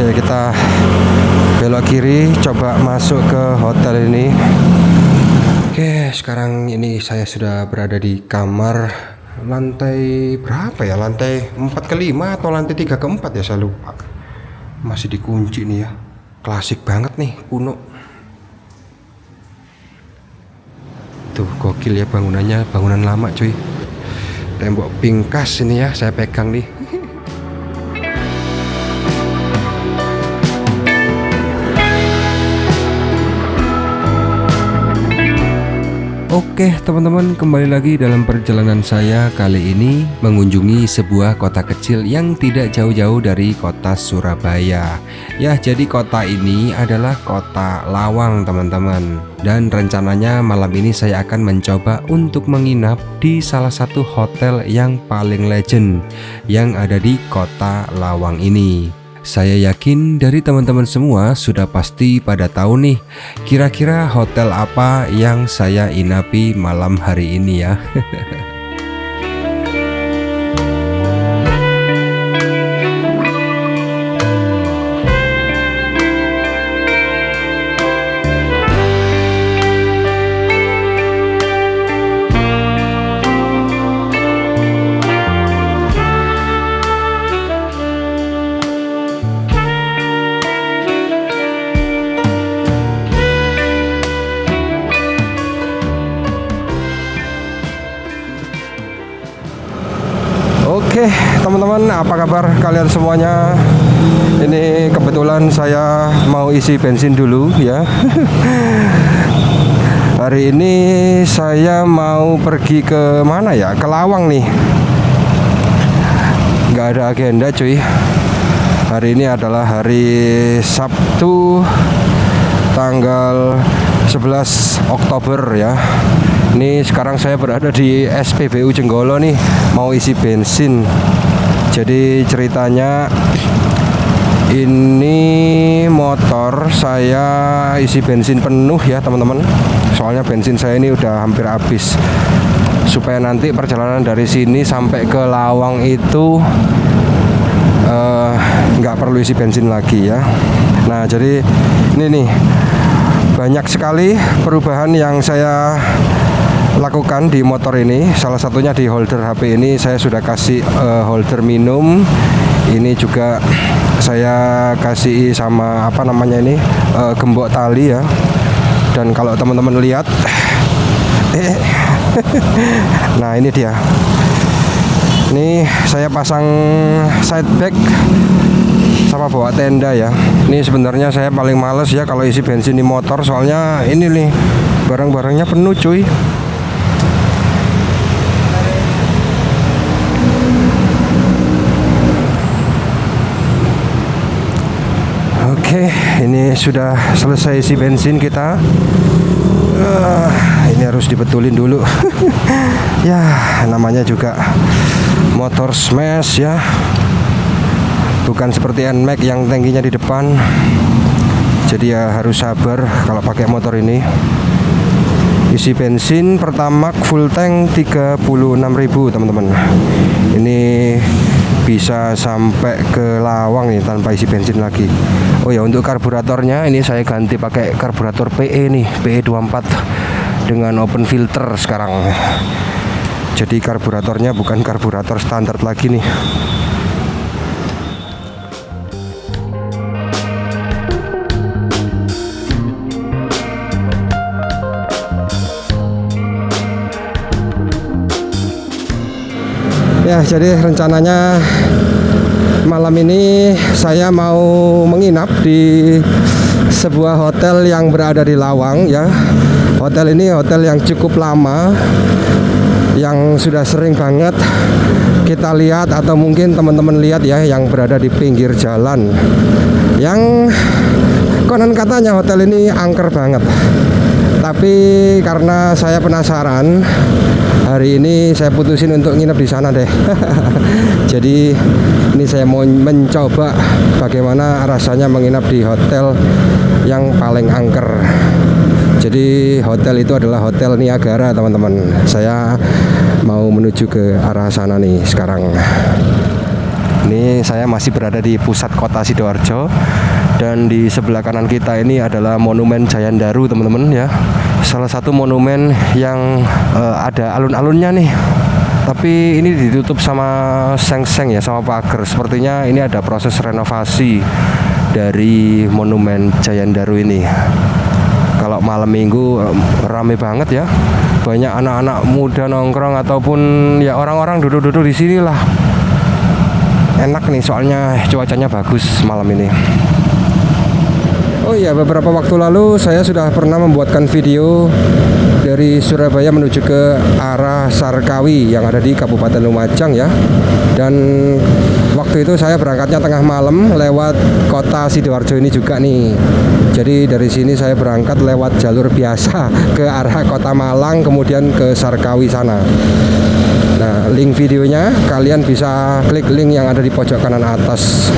Oke, kita belok kiri, coba masuk ke hotel ini. Oke, sekarang ini saya sudah berada di kamar lantai berapa ya? Lantai 4 ke 5 atau lantai 3 ke 4 ya, saya lupa. Masih dikunci nih ya. Klasik banget nih, kuno. Tuh, gokil ya bangunannya, bangunan lama cuy. Tembok pingkas ini ya, saya pegang nih. Oke teman-teman, kembali lagi dalam perjalanan saya kali ini mengunjungi sebuah kota kecil yang tidak jauh-jauh dari kota Surabaya. Ya, jadi kota ini adalah kota Lawang teman-teman. Dan rencananya malam ini saya akan mencoba untuk menginap di salah satu hotel yang paling legend yang ada di kota Lawang ini. Saya yakin dari teman-teman semua sudah pasti pada tahu nih kira-kira hotel apa yang saya inapi malam hari ini ya. Oke teman-teman, apa kabar kalian semuanya? Ini kebetulan saya mau isi bensin dulu ya. Hari ini saya mau pergi ke mana ya? Ke Lawang nih. Nggak ada agenda cuy. Hari ini adalah hari Sabtu tanggal 11 Oktober ya. Ini sekarang saya berada di SPBU Jenggolo nih, mau isi bensin. Jadi ceritanya ini motor saya isi bensin penuh ya teman-teman. Soalnya bensin saya ini udah hampir habis. Supaya nanti perjalanan dari sini sampai ke Lawang itu nggak perlu isi bensin lagi ya. Nah jadi ini nih, banyak sekali perubahan yang saya lakukan di motor ini. Salah satunya di holder HP ini saya sudah kasih holder minum. Ini juga saya kasih sama apa namanya ini, gembok tali ya. Dan kalau teman-teman lihat nah ini dia. Ini saya pasang side bag sama bawa tenda ya. Ini sebenarnya saya paling males ya kalau isi bensin di motor, soalnya ini nih barang-barangnya penuh cuy. Oke, ini sudah selesai isi bensin kita. Ini harus dibetulin dulu. Ya, namanya juga motor smash ya. Bukan seperti NMAX yang tangkinya di depan. Jadi ya harus sabar kalau pakai motor ini. Isi bensin pertama full tank 36.000 teman-teman. Ini bisa sampai ke Lawang nih tanpa isi bensin lagi. Oh ya, untuk karburatornya ini saya ganti pakai karburator PE nih, PE 24 dengan open filter sekarang. Jadi karburatornya bukan karburator standar lagi nih. Ya, jadi rencananya malam ini saya mau menginap di sebuah hotel yang berada di Lawang ya. Hotel ini hotel yang cukup lama, yang sudah sering banget kita lihat atau mungkin teman-teman lihat ya, yang berada di pinggir jalan. Yang konon katanya hotel ini angker banget. Tapi karena saya penasaran, hari ini saya putusin untuk nginep di sana deh. Jadi ini saya mau mencoba bagaimana rasanya menginap di hotel yang paling angker. Jadi hotel itu adalah Hotel Niagara teman-teman. Saya mau menuju ke arah sana nih sekarang. Ini saya masih berada di pusat kota Sidoarjo, dan di sebelah kanan kita ini adalah Monumen Jayandaru, teman-teman ya. Salah satu monumen yang ada alun-alunnya nih. Tapi ini ditutup sama seng-seng ya, sama pagar. Sepertinya ini ada proses renovasi dari Monumen Jayandaru ini. Kalau malam minggu rame banget ya. Banyak anak-anak muda nongkrong ataupun ya orang-orang duduk-duduk di sini lah. Enak nih soalnya cuacanya bagus malam ini. Oh iya, beberapa waktu lalu saya sudah pernah membuatkan video dari Surabaya menuju ke arah Sarkawi yang ada di Kabupaten Lumajang ya. Dan waktu itu saya berangkatnya tengah malam lewat kota Sidoarjo ini juga nih. Jadi dari sini saya berangkat lewat jalur biasa ke arah kota Malang, kemudian ke Sarkawi sana. Nah, link videonya kalian bisa klik link yang ada di pojok kanan atas.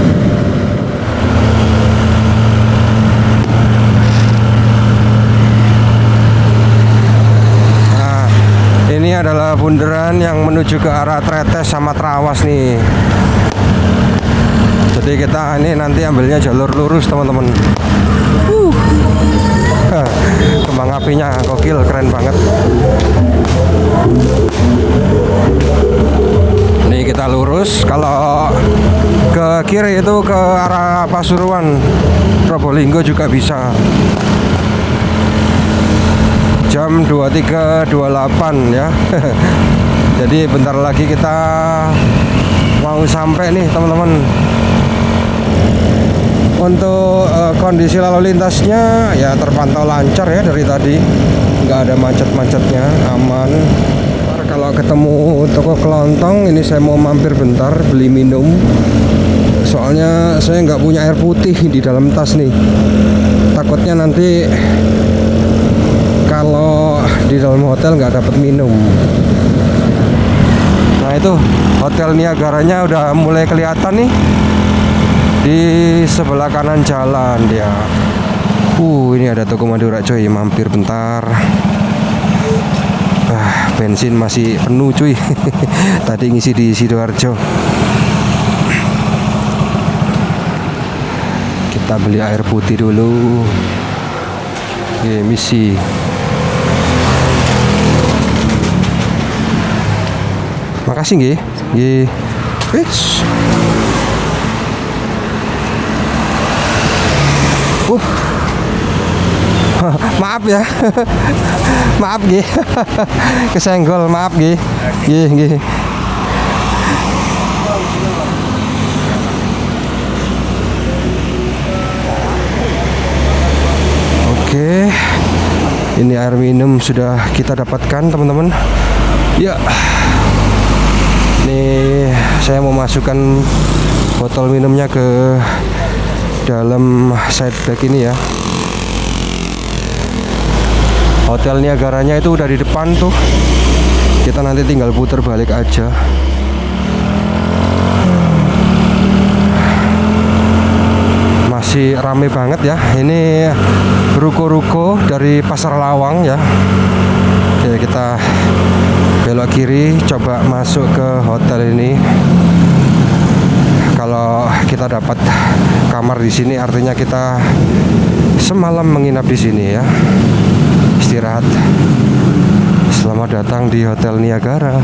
Nah, ini adalah bundaran yang menuju ke arah Tretes sama Trawas nih. Jadi kita ini nanti ambilnya jalur lurus, teman-teman. Kembang apinya gokil, keren banget. Nih kita lurus, kalau ke kiri itu ke arah Pasuruan, Probolinggo juga bisa. Jam 23.28 ya. Jadi bentar lagi kita mau sampai nih, teman-teman. Untuk kondisi lalu lintasnya ya terpantau lancar ya dari tadi, nggak ada macet-macetnya, aman. Kalau ketemu toko kelontong ini saya mau mampir bentar beli minum, soalnya saya nggak punya air putih di dalam tas nih. Takutnya nanti kalau di dalam hotel nggak dapat minum. Nah itu Hotel Niagaranya udah mulai kelihatan nih di sebelah kanan jalan dia. Ini ada toko Madura cuy, mampir bentar. Bensin masih penuh cuy. Tadi ngisi di Sidoarjo. Kita beli air putih dulu. Misi. Makasih nggih. Nggih. Maaf ya. Maaf nggih. Kesenggol, maaf nggih. Nggih. Oke. Ini air minum sudah kita dapatkan, teman-teman. Ya. Nih, saya mau masukkan botol minumnya ke dalam side bag ini ya. Hotel Niagaranya itu udah di depan tuh. Kita nanti tinggal putar balik aja. Masih rame banget ya. Ini ruko-ruko dari Pasar Lawang ya. Oke, kita belok kiri, coba masuk ke hotel ini. Kalau kita dapat kamar di sini, artinya kita semalam menginap di sini ya. Istirahat. Selamat datang di Hotel Niagara.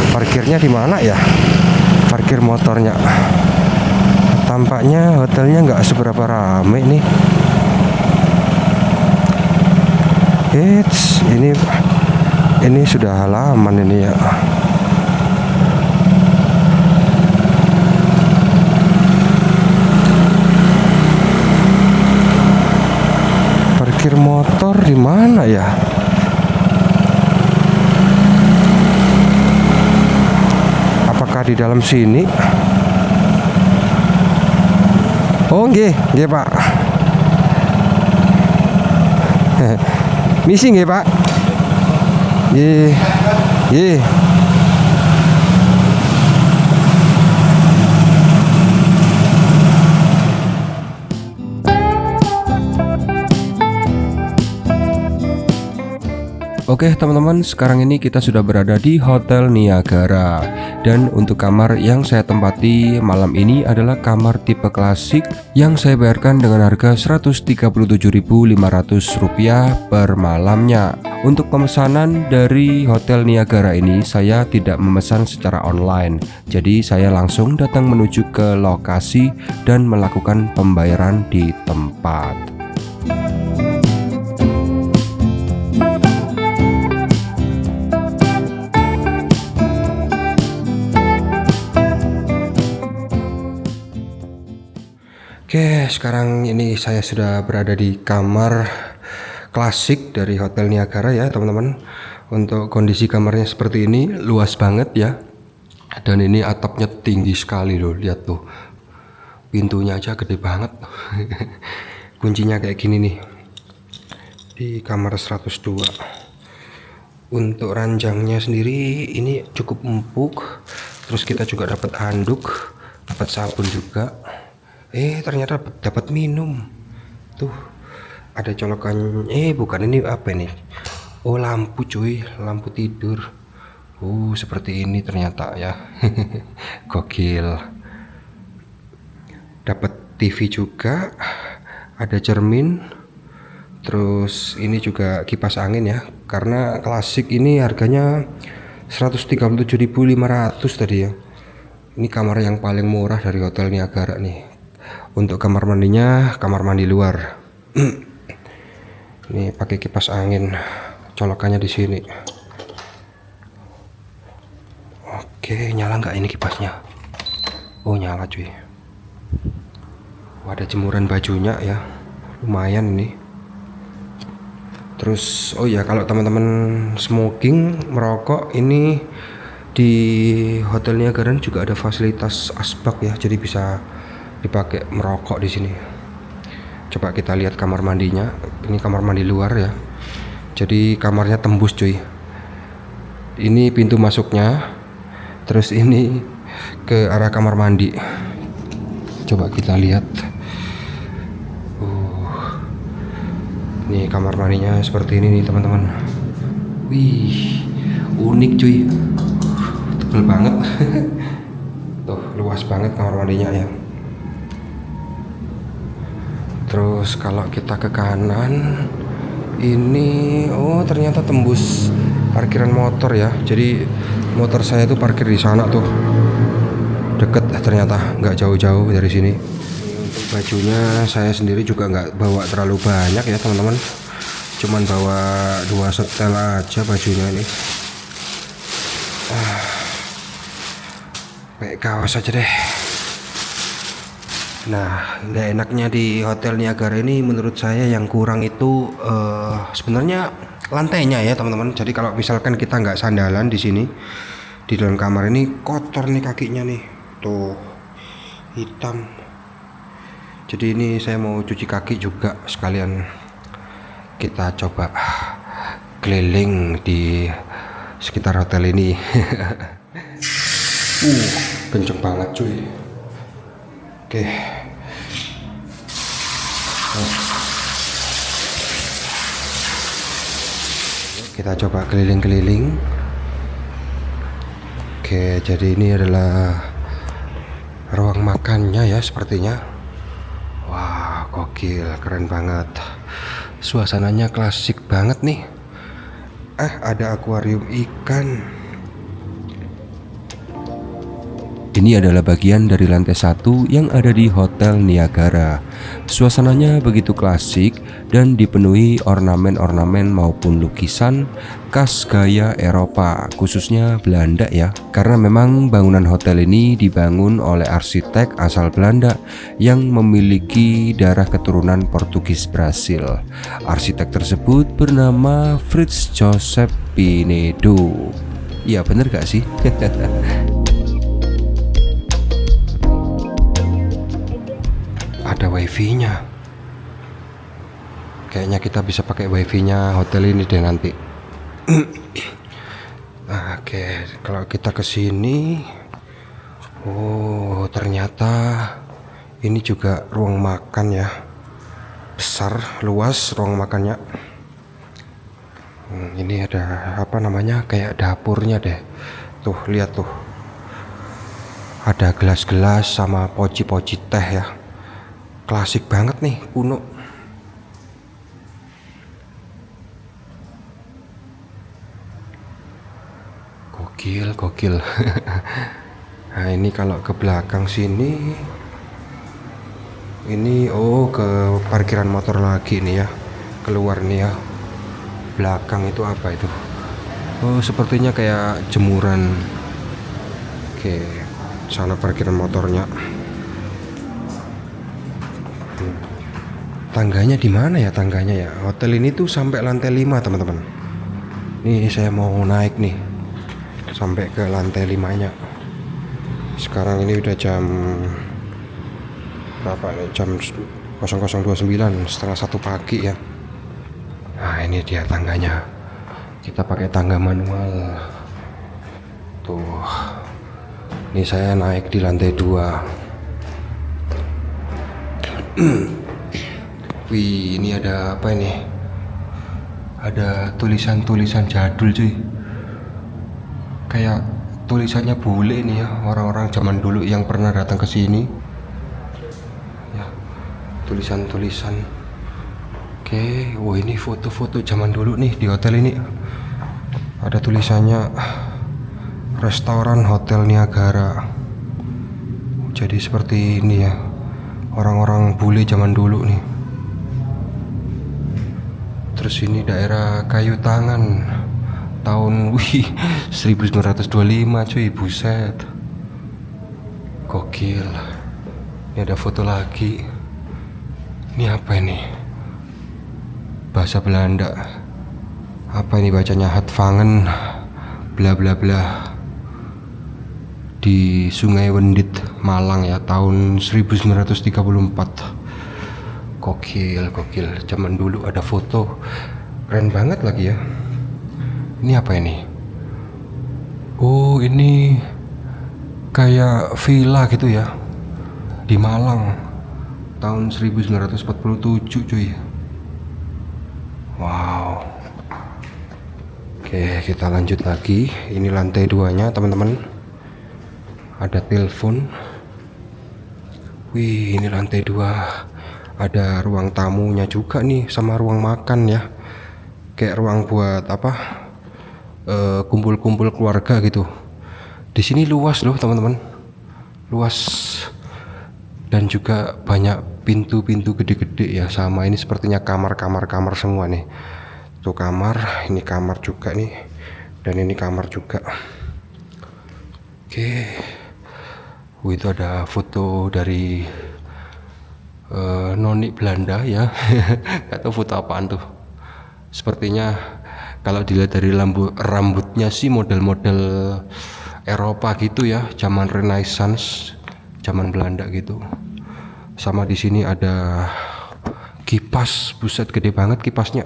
Parkirnya di mana ya? Parkir motornya. Tampaknya hotelnya nggak seberapa rame nih. Ini sudah halaman ini ya. Parkir motor di mana ya? Apakah di dalam sini? Oh, nggih, Pak. Misi nggih, Pak. Nggih. Oke teman-teman, sekarang ini kita sudah berada di Hotel Niagara. Dan untuk kamar yang saya tempati malam ini adalah kamar tipe klasik yang saya bayarkan dengan harga Rp137.500 per malamnya. Untuk pemesanan dari Hotel Niagara ini saya tidak memesan secara online. Jadi saya langsung datang menuju ke lokasi dan melakukan pembayaran di tempat. Oke, sekarang ini saya sudah berada di kamar klasik dari Hotel Niagara ya teman-teman. Untuk kondisi kamarnya seperti ini, luas banget ya. Dan ini atapnya tinggi sekali loh, lihat tuh. Pintunya aja gede banget. Kuncinya kayak gini nih. Di kamar 102. Untuk ranjangnya sendiri ini cukup empuk. Terus kita juga dapat handuk, dapat sabun juga. Ternyata dapat minum. Tuh, ada colokan. Bukan, ini apa ini? Oh, lampu cuy, lampu tidur. Seperti ini ternyata ya. Gokil. Dapat TV juga, ada cermin. Terus ini juga kipas angin ya. Karena klasik ini harganya 137.500 tadi ya. Ini kamar yang paling murah dari Hotel Niagara nih. Untuk kamar mandinya, kamar mandi luar. Ini pakai kipas angin, colokannya di sini. Oke, nyala nggak ini kipasnya? Oh, nyala cuy. Ada jemuran bajunya ya, lumayan ini. Terus, oh ya, kalau teman-teman smoking, merokok, ini di Hotel Niagara juga ada fasilitas asbak ya, jadi bisa dipakai merokok di sini. Coba kita lihat kamar mandinya. Ini kamar mandi luar ya. Jadi kamarnya tembus cuy. Ini pintu masuknya. Terus ini ke arah kamar mandi. Coba kita lihat. Nih kamar mandinya seperti ini nih teman-teman. Wih, unik cuy. Tebel banget. Tuh, luas banget kamar mandinya ya. Terus kalau kita ke kanan ini, ternyata tembus parkiran motor ya. Jadi motor saya tuh parkir di sana tuh, deket ternyata, nggak jauh-jauh dari sini. Untuk bajunya saya sendiri juga nggak bawa terlalu banyak ya teman-teman, cuman bawa 2 setel aja bajunya ini. Pakai kaos aja deh. Nah, nggak enaknya di Hotel Niagara ini menurut saya yang kurang itu sebenarnya lantainya ya teman-teman. Jadi kalau misalkan kita nggak sandalan di sini, di dalam kamar ini kotor nih kakinya nih, tuh hitam. Jadi ini saya mau cuci kaki juga sekalian. Kita coba keliling di sekitar hotel ini. Kenceng banget cuy. Oke. Kita coba keliling-keliling. Oke, jadi ini adalah ruang makannya ya sepertinya. Wah, gokil, keren banget. Suasananya klasik banget nih. Ada akuarium ikan. Ini adalah bagian dari lantai 1 yang ada di Hotel Niagara. Suasananya begitu klasik dan dipenuhi ornamen-ornamen maupun lukisan khas gaya Eropa, khususnya Belanda ya. Karena memang bangunan hotel ini dibangun oleh arsitek asal Belanda yang memiliki darah keturunan Portugis Brasil. Arsitek tersebut bernama Frits Joseph Pinedo. Ya bener gak sih? Ada wifi-nya. Kayaknya kita bisa pakai wifi-nya hotel ini deh nanti. Oke, kalau kita ke sini, ternyata ini juga ruang makan ya. Besar, luas ruang makannya. Ini ada apa namanya, kayak dapurnya deh. Tuh lihat tuh, ada gelas-gelas sama poci-poci teh ya. Klasik banget nih, kuno. Gokil, gokil. Nah ini kalau ke belakang sini, ini oh ke parkiran motor lagi nih ya. Keluar nih ya. Belakang itu apa itu? Oh sepertinya kayak jemuran. Oke, sana parkiran motornya. Tangganya di mana ya tangganya ya? Hotel ini tuh sampai lantai 5 teman-teman. Nih saya mau naik nih sampai ke lantai 5-nya. Sekarang ini udah jam berapa nih? Jam 00.29, setengah 1 pagi ya. Nah ini dia tangganya. Kita pakai tangga manual. Tuh. Ini saya naik di lantai 2. Wih, ini ada apa ini? Ada tulisan-tulisan jadul cuy. Kayak tulisannya bule nih ya, orang-orang zaman dulu yang pernah datang ke sini. Ya, tulisan-tulisan. Oke, wah ini foto-foto zaman dulu nih di hotel ini. Ada tulisannya restoran Hotel Niagara. Jadi seperti ini ya, orang-orang bule zaman dulu nih. Terus ini daerah Kayu Tangan tahun 1925 cuy, buset. Gokil. Ini ada foto lagi. Ini apa ini? Bahasa Belanda. Apa ini bacanya? Hatvangen bla bla bla. Di Sungai Wendit, Malang ya, tahun 1934. Gokil, gokil. Zaman dulu ada foto. Keren banget lagi ya. Ini apa ini? Oh, ini kayak villa gitu ya. Di Malang. Tahun 1947 cuy. Wow. Oke, kita lanjut lagi. Ini lantai 2-nya, teman-teman. Ada telepon. Wih, ini lantai 2. Ada ruang tamunya juga nih, sama ruang makan ya. Kayak ruang buat apa? Kumpul-kumpul keluarga gitu. Di sini luas loh, teman-teman. Luas. Dan juga banyak pintu-pintu gede-gede ya. Sama ini sepertinya kamar-kamar semua nih. Tuh kamar, ini kamar juga nih. Dan ini kamar juga. Oke. Itu ada foto dari noni Belanda ya. Gak tahu foto apaan tuh. Sepertinya kalau dilihat dari rambutnya sih model-model Eropa gitu ya, zaman Renaissance, zaman Belanda gitu. Sama di sini ada kipas, buset gede banget kipasnya.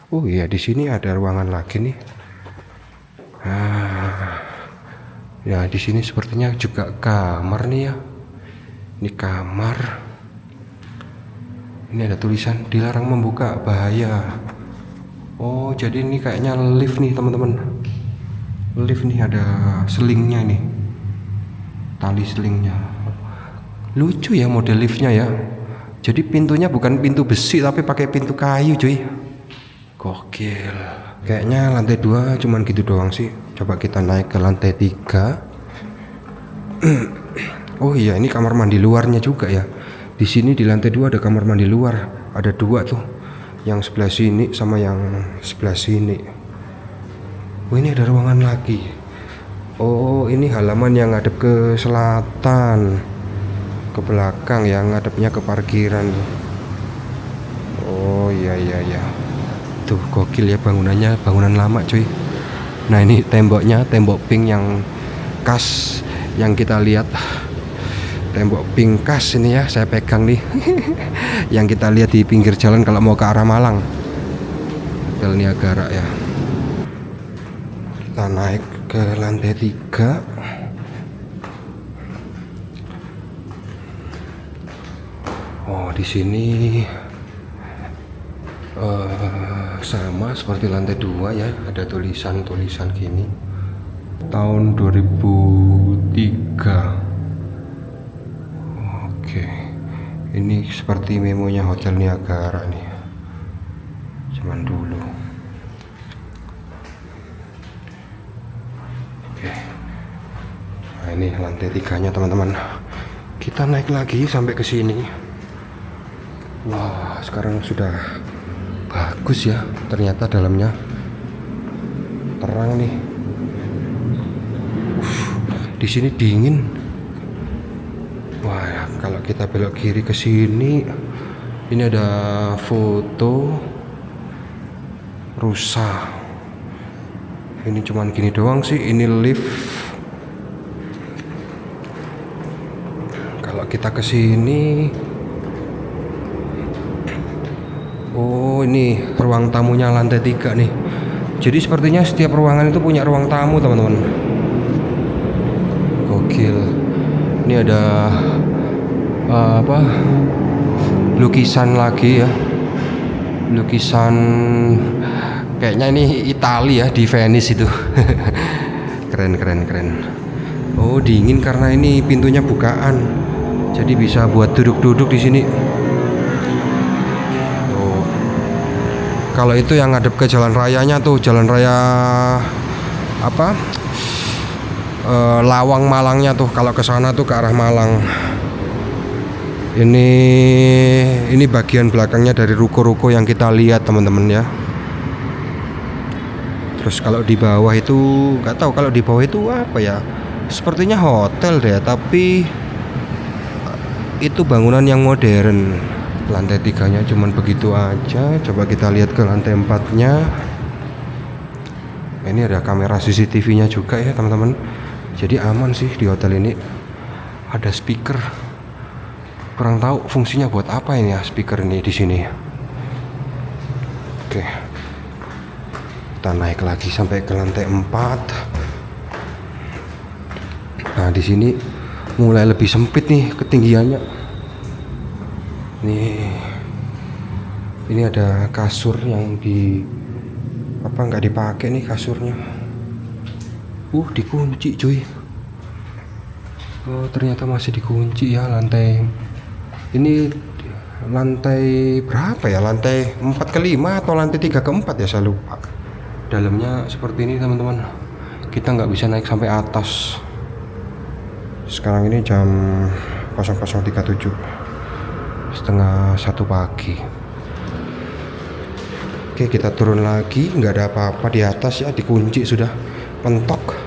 Oh iya, di sini ada ruangan lagi nih. Ya di sini sepertinya juga kamar nih ya. Ini kamar. Ini ada tulisan dilarang membuka, bahaya. Oh jadi ini kayaknya lift nih teman-teman. Lift nih, ada selingnya nih, tali selingnya. Lucu ya model liftnya ya. Jadi pintunya bukan pintu besi tapi pakai pintu kayu cuy. Gokil. Kayaknya lantai 2 cuman gitu doang sih. Coba kita naik ke lantai 3. Oh iya, ini kamar mandi luarnya juga ya. Di sini di lantai 2 ada kamar mandi luar. Ada 2 tuh. Yang sebelah sini sama yang sebelah sini. Oh ini ada ruangan lagi. Oh ini halaman yang ngadep ke selatan, ke belakang, yang ngadepnya ke parkiran. Oh iya. Tuh gokil ya bangunannya, bangunan lama cuy. Nah ini temboknya, tembok pink yang khas yang kita lihat. Tembok pink khas ini ya, saya pegang nih. Yang kita lihat di pinggir jalan kalau mau ke arah Malang. Hotel Niagara ya. Kita naik ke lantai 3. Oh di sini sama seperti lantai 2 ya, ada tulisan-tulisan gini. Tahun 2003. Oke. Ini seperti memonya Hotel Niagara nih. Zaman dulu. Oke. Nah, ini lantai 3-nya teman-teman. Kita naik lagi sampai ke sini. Wah, sekarang sudah bagus ya. Ternyata dalamnya terang nih. Di sini dingin. Wah, kalau kita belok kiri ke sini, ini ada foto rusa. Ini cuman gini doang sih. Ini lift. Kalau kita ke sini, oh ini ruang tamunya lantai 3 nih. Jadi sepertinya setiap ruangan itu punya ruang tamu teman-teman. Gokil. Ini ada lukisan lagi ya. Lukisan kayaknya ini Italia ya, di Venice itu. Keren. Oh, dingin karena ini pintunya bukaan. Jadi bisa buat duduk-duduk di sini. Oh. Kalau itu yang ngadep ke jalan rayanya tuh, jalan raya Lawang Malangnya tuh. Kalau ke sana tuh ke arah Malang. Ini bagian belakangnya dari ruko-ruko yang kita lihat teman-teman ya. Terus kalau di bawah itu nggak tahu, kalau di bawah itu apa ya? Sepertinya hotel deh, tapi itu bangunan yang modern. Lantai 3-nya cuman begitu aja. Coba kita lihat ke lantai 4-nya. Ini ada kamera CCTV-nya juga ya teman-teman. Jadi aman sih di hotel ini. Ada speaker. Kurang tahu fungsinya buat apa ini ya speaker ini di sini. Oke. Kita naik lagi sampai ke lantai 4. Nah, di sini mulai lebih sempit nih ketinggiannya. Ini ada kasur yang nggak dipakai nih kasurnya. Dikunci cuy. Oh, ternyata masih dikunci ya lantai. Ini lantai berapa ya? Lantai 4 ke 5 atau lantai 3 ke 4 ya, saya lupa. Dalamnya seperti ini teman-teman. Kita nggak bisa naik sampai atas. Sekarang ini jam 00.37, setengah 1 pagi. Oke, kita turun lagi. Nggak ada apa-apa di atas ya, dikunci sudah, mentok.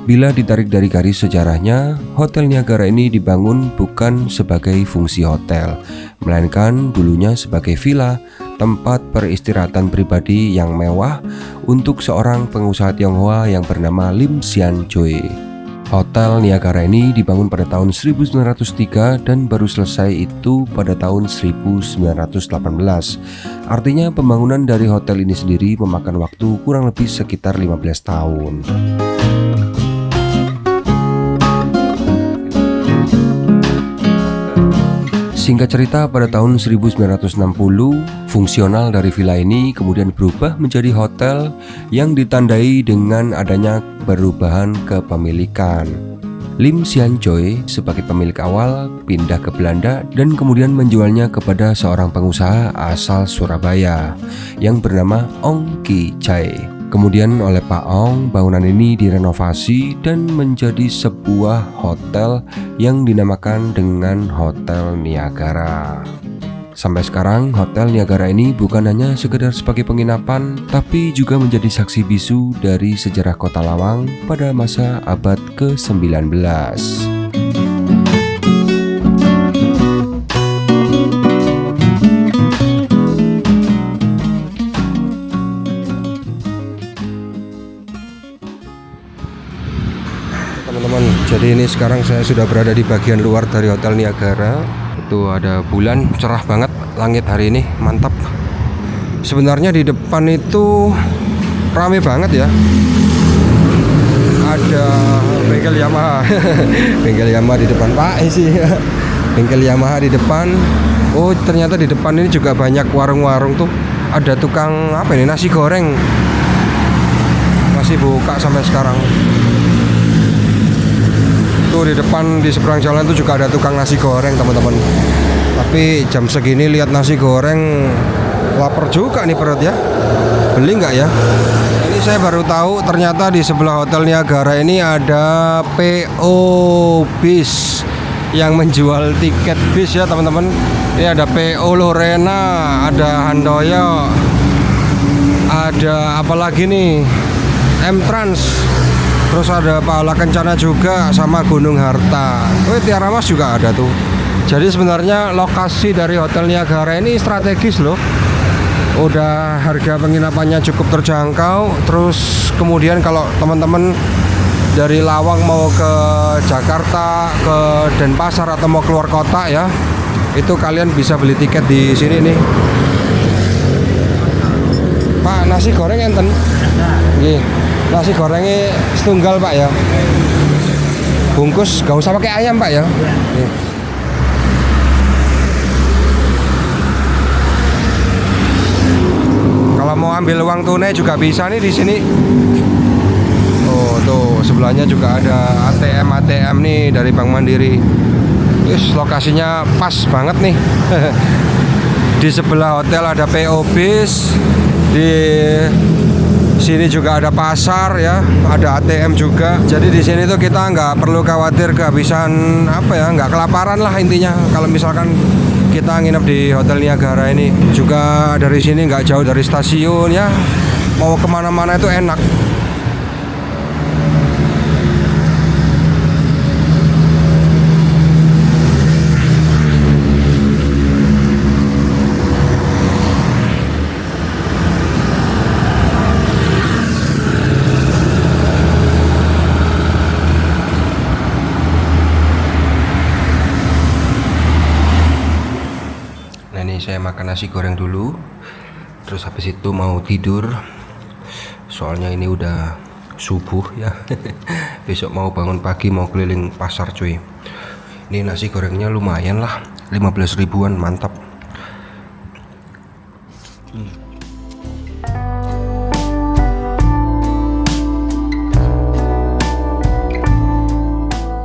Bila ditarik dari garis sejarahnya, Hotel Niagara ini dibangun bukan sebagai fungsi hotel, melainkan dulunya sebagai villa, tempat peristirahatan pribadi yang mewah untuk seorang pengusaha Tionghoa yang bernama Lim Sian Choi. Hotel Niagara ini dibangun pada tahun 1903 dan baru selesai itu pada tahun 1918. Artinya pembangunan dari hotel ini sendiri memakan waktu kurang lebih sekitar 15 tahun. Singkat cerita, pada tahun 1960, fungsional dari villa ini kemudian berubah menjadi hotel yang ditandai dengan adanya perubahan kepemilikan. Lim Sian Choi sebagai pemilik awal pindah ke Belanda dan kemudian menjualnya kepada seorang pengusaha asal Surabaya yang bernama Ong Ki Chai. Kemudian oleh Pak Ong, bangunan ini direnovasi dan menjadi sebuah hotel yang dinamakan dengan Hotel Niagara. Sampai sekarang, Hotel Niagara ini bukan hanya sekedar sebagai penginapan, tapi juga menjadi saksi bisu dari sejarah Kota Lawang pada masa abad ke-19. Teman-teman, jadi ini sekarang saya sudah berada di bagian luar dari Hotel Niagara. Itu ada bulan, cerah banget langit hari ini, mantap. Sebenarnya di depan itu rame banget ya. ada bengkel Yamaha. Bengkel Yamaha di depan, Pak sih. Bengkel Yamaha di depan. Oh, ternyata di depan ini juga banyak warung-warung tuh. Ada tukang apa ini, nasi goreng. Masih buka sampai sekarang. Tuh di depan di seberang jalan tuh juga ada tukang nasi goreng, teman-teman. Tapi jam segini lihat nasi goreng lapar juga nih perut ya. Beli nggak ya? Ini saya baru tahu ternyata di sebelah Hotel Niagara ini ada PO bis yang menjual tiket bis ya teman-teman. Ini ada PO Lorena, ada Handoyo, ada apa lagi nih, M-Trans, terus ada Pahala Kencana juga sama Gunung Harta. Oh, Tiara Mas juga ada tuh. Jadi sebenarnya lokasi dari Hotel Niagara ini strategis loh. Udah harga penginapannya cukup terjangkau. Terus kemudian kalau teman-teman dari Lawang mau ke Jakarta, ke Denpasar atau mau keluar kota ya, itu kalian bisa beli tiket di sini nih. Pak, nasi goreng enten? Nih, nasi gorengnya setunggal Pak ya. Bungkus gak usah pakai ayam Pak ya. Nih. Kalau mau ambil uang tunai juga bisa nih di sini. Oh, tuh sebelahnya juga ada ATM nih dari Bank Mandiri. Yes, lokasinya pas banget nih. Di sebelah hotel ada PO bis. Di sini juga ada pasar ya, ada ATM juga. Jadi di sini tuh kita nggak perlu khawatir kehabisan apa ya, nggak kelaparan lah intinya. Kalau misalkan kita nginep di Hotel Niagara ini, juga dari sini nggak jauh dari stasiun ya, mau kemana-mana itu enak. Saya makan nasi goreng dulu, terus habis itu mau tidur. Soalnya ini udah subuh ya. Besok mau bangun pagi, mau keliling pasar cuy. Ini nasi gorengnya lumayan lah, 15 ribuan, mantap.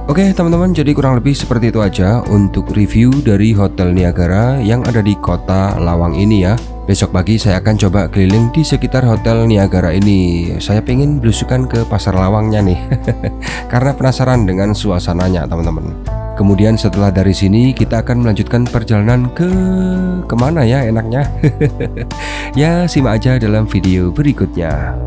Oke teman-teman, jadi kurang lebih seperti itu aja untuk review dari Hotel Niagara yang ada di kota Lawang ini ya. Besok pagi saya akan coba keliling di sekitar Hotel Niagara ini. Saya pengen belusukan ke pasar Lawangnya nih. Karena penasaran dengan suasananya teman-teman. Kemudian setelah dari sini kita akan melanjutkan perjalanan ke kemana ya enaknya. Ya simak aja dalam video berikutnya.